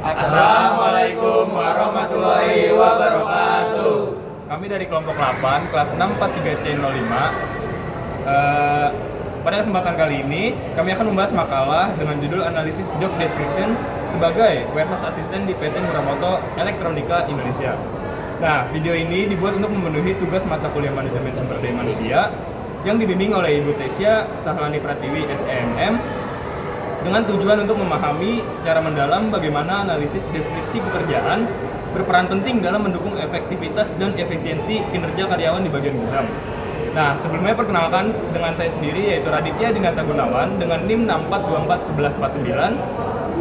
Assalamualaikum warahmatullahi wabarakatuh. Kami dari kelompok 8, kelas 643C05. Pada kesempatan kali ini, kami akan membahas makalah dengan judul Analisis Job Description sebagai Warehouse Assistant di PT Muramoto Elektronika Indonesia. Nah, video ini dibuat untuk memenuhi tugas mata kuliah Manajemen Sumber Daya Manusia yang dibimbing oleh Ibu Tesya Sahlani Pratiwi SEMM dengan tujuan untuk memahami secara mendalam bagaimana analisis deskripsi pekerjaan berperan penting dalam mendukung efektivitas dan efisiensi kinerja karyawan di bagian gudang. Nah, sebelumnya perkenalkan dengan saya sendiri yaitu Raditya Dinata Gunawan dengan NIM 64241149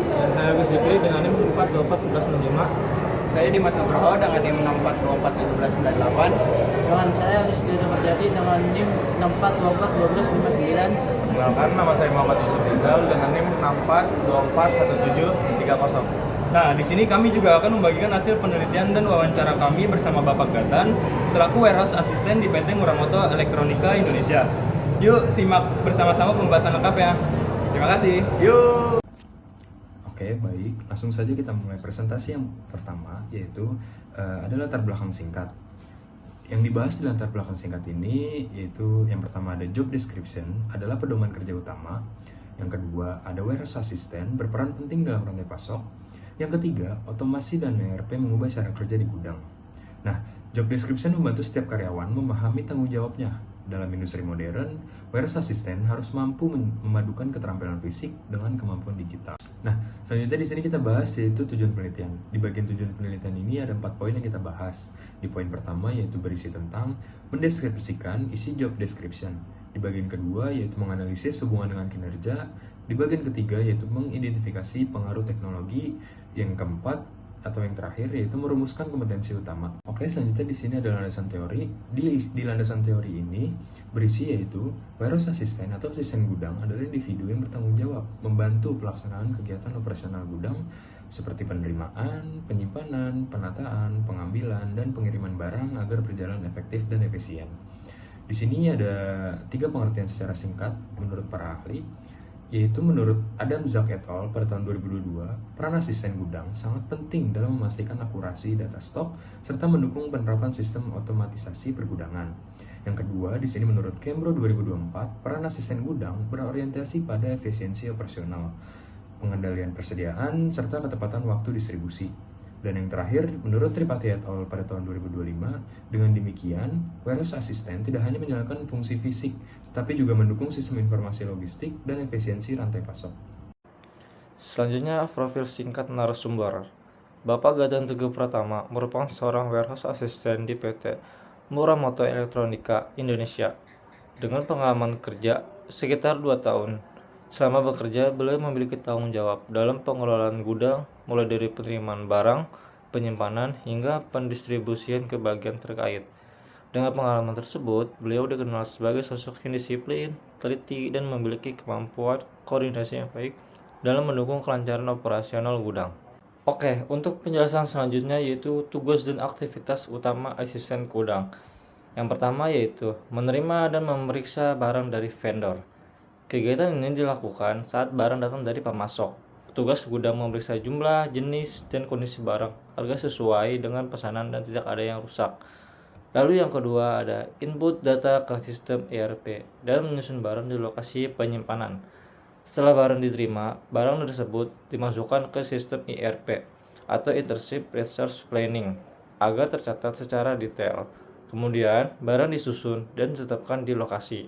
Dan saya Agus Zikri dengan NIM 4241165. Saya Dimas Nugroho dengan NIM 64241798. Dengan saya Rizky Nurjati dengan NIM 64241259. Perkenalkan, nama saya Muhammad Yusuf Rizal dengan NIM 64241730. Nah, di sini kami juga akan membagikan hasil penelitian dan wawancara kami bersama Bapak Gatan selaku Warehouse Assistant di PT Muramoto Elektronika Indonesia. Yuk simak bersama-sama pembahasan lengkap ya. Terima kasih. Yuk. Oke, baik. Langsung saja kita mulai presentasi yang pertama, yaitu adalah latar belakang singkat. Yang dibahas di latar belakang singkat ini yaitu yang pertama ada job description, adalah pedoman kerja utama. Yang kedua ada warehouse assistant, berperan penting dalam rantai pasok. Yang ketiga, otomasi dan ERP mengubah cara kerja di gudang. Nah, job description membantu setiap karyawan memahami tanggung jawabnya. Dalam industri modern, warehouse assistant harus mampu memadukan keterampilan fisik dengan kemampuan digital. Nah, selanjutnya di sini kita bahas yaitu tujuan penelitian. Di bagian tujuan penelitian ini ada 4 poin yang kita bahas. Di poin pertama yaitu berisi tentang mendeskripsikan isi job description. Di bagian kedua yaitu menganalisis hubungan dengan kinerja. Di bagian ketiga yaitu mengidentifikasi pengaruh teknologi. Yang keempat atau yang terakhir yaitu merumuskan kompetensi utama. Oke, selanjutnya di sini ada landasan teori. Di landasan teori ini berisi yaitu warehouse assistant atau asisten gudang adalah individu yang bertanggung jawab membantu pelaksanaan kegiatan operasional gudang seperti penerimaan, penyimpanan, penataan, pengambilan, dan pengiriman barang agar berjalan efektif dan efisien. Di sini ada 3 pengertian secara singkat menurut para ahli, yaitu menurut Adam Zak et al. Pada tahun 2022, peran asisten gudang sangat penting dalam memastikan akurasi data stok serta mendukung penerapan sistem otomatisasi pergudangan. Yang kedua, di sini menurut Kembro 2024, peran asisten gudang berorientasi pada efisiensi operasional, pengendalian persediaan, serta ketepatan waktu distribusi. Dan yang terakhir, menurut Tripathi et al. Pada tahun 2025, dengan demikian, warehouse assistant tidak hanya menjalankan fungsi fisik, tetapi juga mendukung sistem informasi logistik dan efisiensi rantai pasok. Selanjutnya, profil singkat narasumber. Bapak Gadan Teguh Pratama merupakan seorang warehouse assistant di PT Muramoto Elektronika Indonesia dengan pengalaman kerja sekitar 2 tahun. Selama bekerja, beliau memiliki tanggung jawab dalam pengelolaan gudang, mulai dari penerimaan barang, penyimpanan, hingga pendistribusian ke bagian terkait. Dengan pengalaman tersebut, beliau dikenal sebagai sosok yang disiplin, teliti, dan memiliki kemampuan koordinasi yang baik dalam mendukung kelancaran operasional gudang. Oke, untuk penjelasan selanjutnya yaitu tugas dan aktivitas utama asisten gudang. Yang pertama yaitu menerima dan memeriksa barang dari vendor. Kegiatan ini dilakukan saat barang datang dari pemasok. Petugas gudang memeriksa jumlah, jenis, dan kondisi barang agar sesuai dengan pesanan dan tidak ada yang rusak. Lalu yang kedua ada input data ke sistem ERP dan menyusun barang di lokasi penyimpanan. Setelah barang diterima, barang tersebut dimasukkan ke sistem ERP atau Internship Resource Planning agar tercatat secara detail. Kemudian, barang disusun dan ditetapkan di lokasi.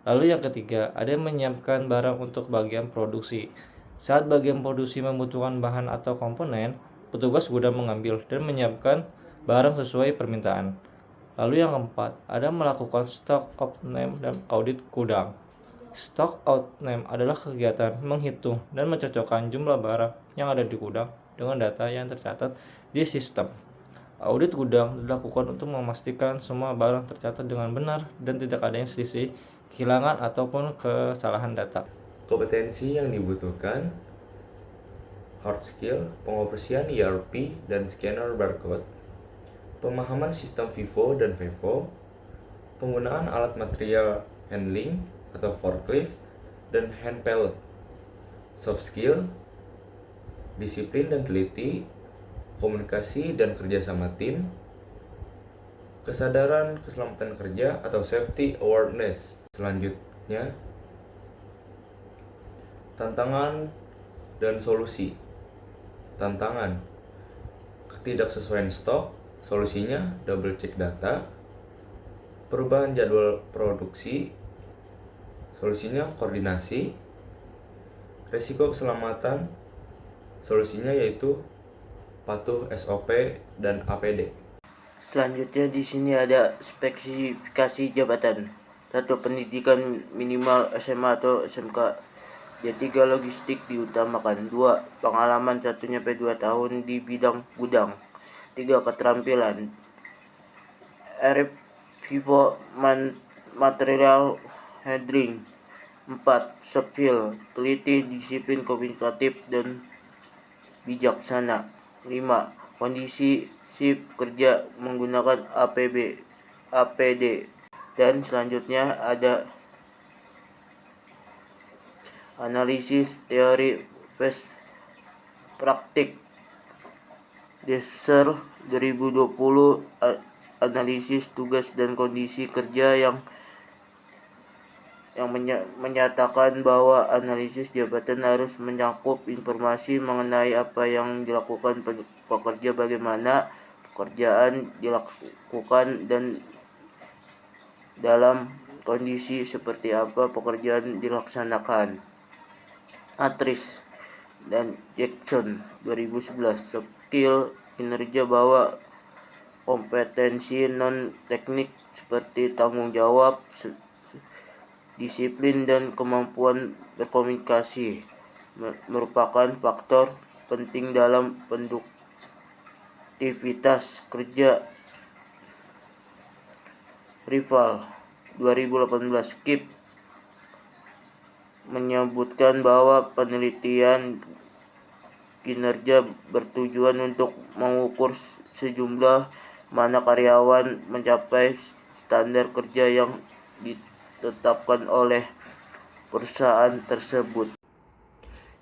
Lalu yang ketiga, ada yang menyiapkan barang untuk bagian produksi. Saat bagian produksi membutuhkan bahan atau komponen, petugas gudang mengambil dan menyiapkan barang sesuai permintaan. Lalu yang keempat, ada melakukan stock out name dan audit gudang. Stock out name adalah kegiatan menghitung dan mencocokkan jumlah barang yang ada di gudang dengan data yang tercatat di sistem. Audit gudang dilakukan untuk memastikan semua barang tercatat dengan benar dan tidak ada yang selisih, kehilangan, ataupun kesalahan data. Kompetensi yang dibutuhkan: hard skill, pengoperasian ERP dan scanner barcode, pemahaman sistem FIFO dan FEFO, penggunaan alat material handling atau forklift dan hand pallet. Soft skill: disiplin dan teliti, komunikasi dan kerja sama tim, kesadaran keselamatan kerja atau safety awareness. Selanjutnya, tantangan dan solusi. Tantangan: ketidaksesuaian stok, solusinya double check data. Perubahan jadwal produksi, solusinya koordinasi. Risiko keselamatan, solusinya yaitu patuh SOP dan APD. Selanjutnya di sini ada spesifikasi jabatan. 1. Pendidikan minimal SMA atau SMK. D3. Logistik diutamakan. 2. Pengalaman 1-2 tahun di bidang gudang. 3. Keterampilan RF Vivo material handling. 4. Skill teliti, disiplin, komunikatif, dan bijaksana. 5. Kondisi sip kerja menggunakan APD. Dan selanjutnya ada analisis teori praktik. Dasar 2020 analisis tugas dan kondisi kerja yang menyatakan bahwa analisis jabatan harus mencakup informasi mengenai apa yang dilakukan pekerja, bagaimana pekerjaan dilakukan, dan dalam kondisi seperti apa pekerjaan dilaksanakan. Atris dan Jackson 2011 skill kinerja bahwa kompetensi non teknik seperti tanggung jawab, disiplin, dan kemampuan berkomunikasi merupakan faktor penting dalam produktivitas kerja. Rival 2018 KIP menyebutkan bahwa penelitian kinerja bertujuan untuk mengukur sejumlah mana karyawan mencapai standar kerja yang ditetapkan oleh perusahaan tersebut.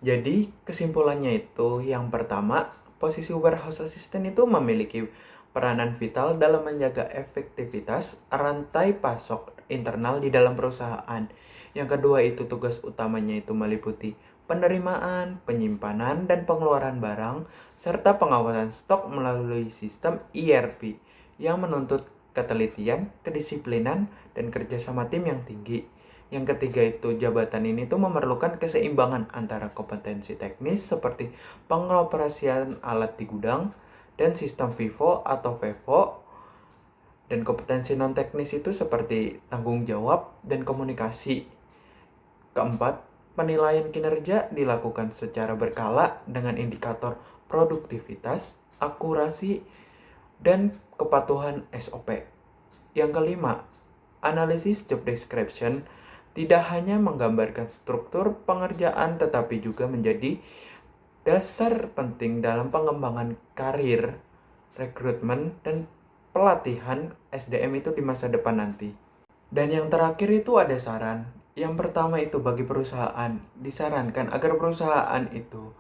Jadi kesimpulannya itu, yang pertama, posisi warehouse assistant itu memiliki peranan vital dalam menjaga efektivitas rantai pasok internal di dalam perusahaan. Yang kedua itu tugas utamanya itu meliputi penerimaan, penyimpanan, dan pengeluaran barang, serta pengawasan stok melalui sistem ERP yang menuntut ketelitian, kedisiplinan, dan kerjasama tim yang tinggi. Yang ketiga itu jabatan ini tuh memerlukan keseimbangan antara kompetensi teknis seperti pengoperasian alat di gudang dan sistem FIFO atau FEVO, dan kompetensi non teknis itu seperti tanggung jawab dan komunikasi. Keempat, penilaian kinerja dilakukan secara berkala dengan indikator produktivitas, akurasi, dan kepatuhan SOP. Yang kelima, analisis job description tidak hanya menggambarkan struktur pengerjaan tetapi juga menjadi dasar penting dalam pengembangan karir, rekrutmen, dan pelatihan SDM itu di masa depan nanti. Dan yang terakhir itu ada saran. Yang pertama itu bagi perusahaan, disarankan agar perusahaan itu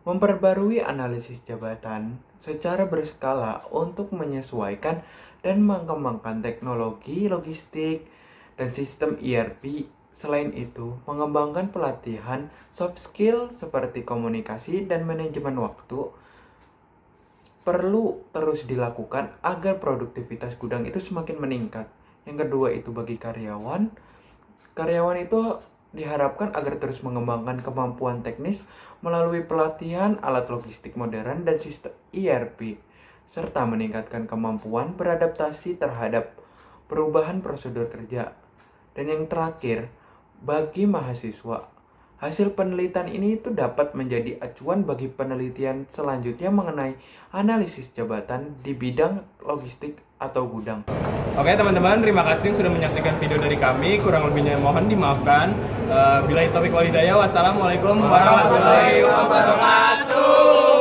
memperbarui analisis jabatan secara berskala untuk menyesuaikan dan mengembangkan teknologi, logistik, dan sistem ERP. Selain itu, mengembangkan pelatihan soft skill seperti komunikasi dan manajemen waktu perlu terus dilakukan agar produktivitas gudang itu semakin meningkat. Yang kedua itu bagi karyawan itu diharapkan agar terus mengembangkan kemampuan teknis melalui pelatihan alat logistik modern dan sistem ERP, serta meningkatkan kemampuan beradaptasi terhadap perubahan prosedur kerja. Dan yang terakhir, bagi mahasiswa, hasil penelitian ini itu dapat menjadi acuan bagi penelitian selanjutnya mengenai analisis jabatan di bidang logistik atau gudang. Oke teman-teman, terima kasih sudah menyaksikan video dari kami. Kurang lebihnya mohon dimaafkan. Billahi taufiq wal hidayah. Wassalamualaikum warahmatullahi wabarakatuh.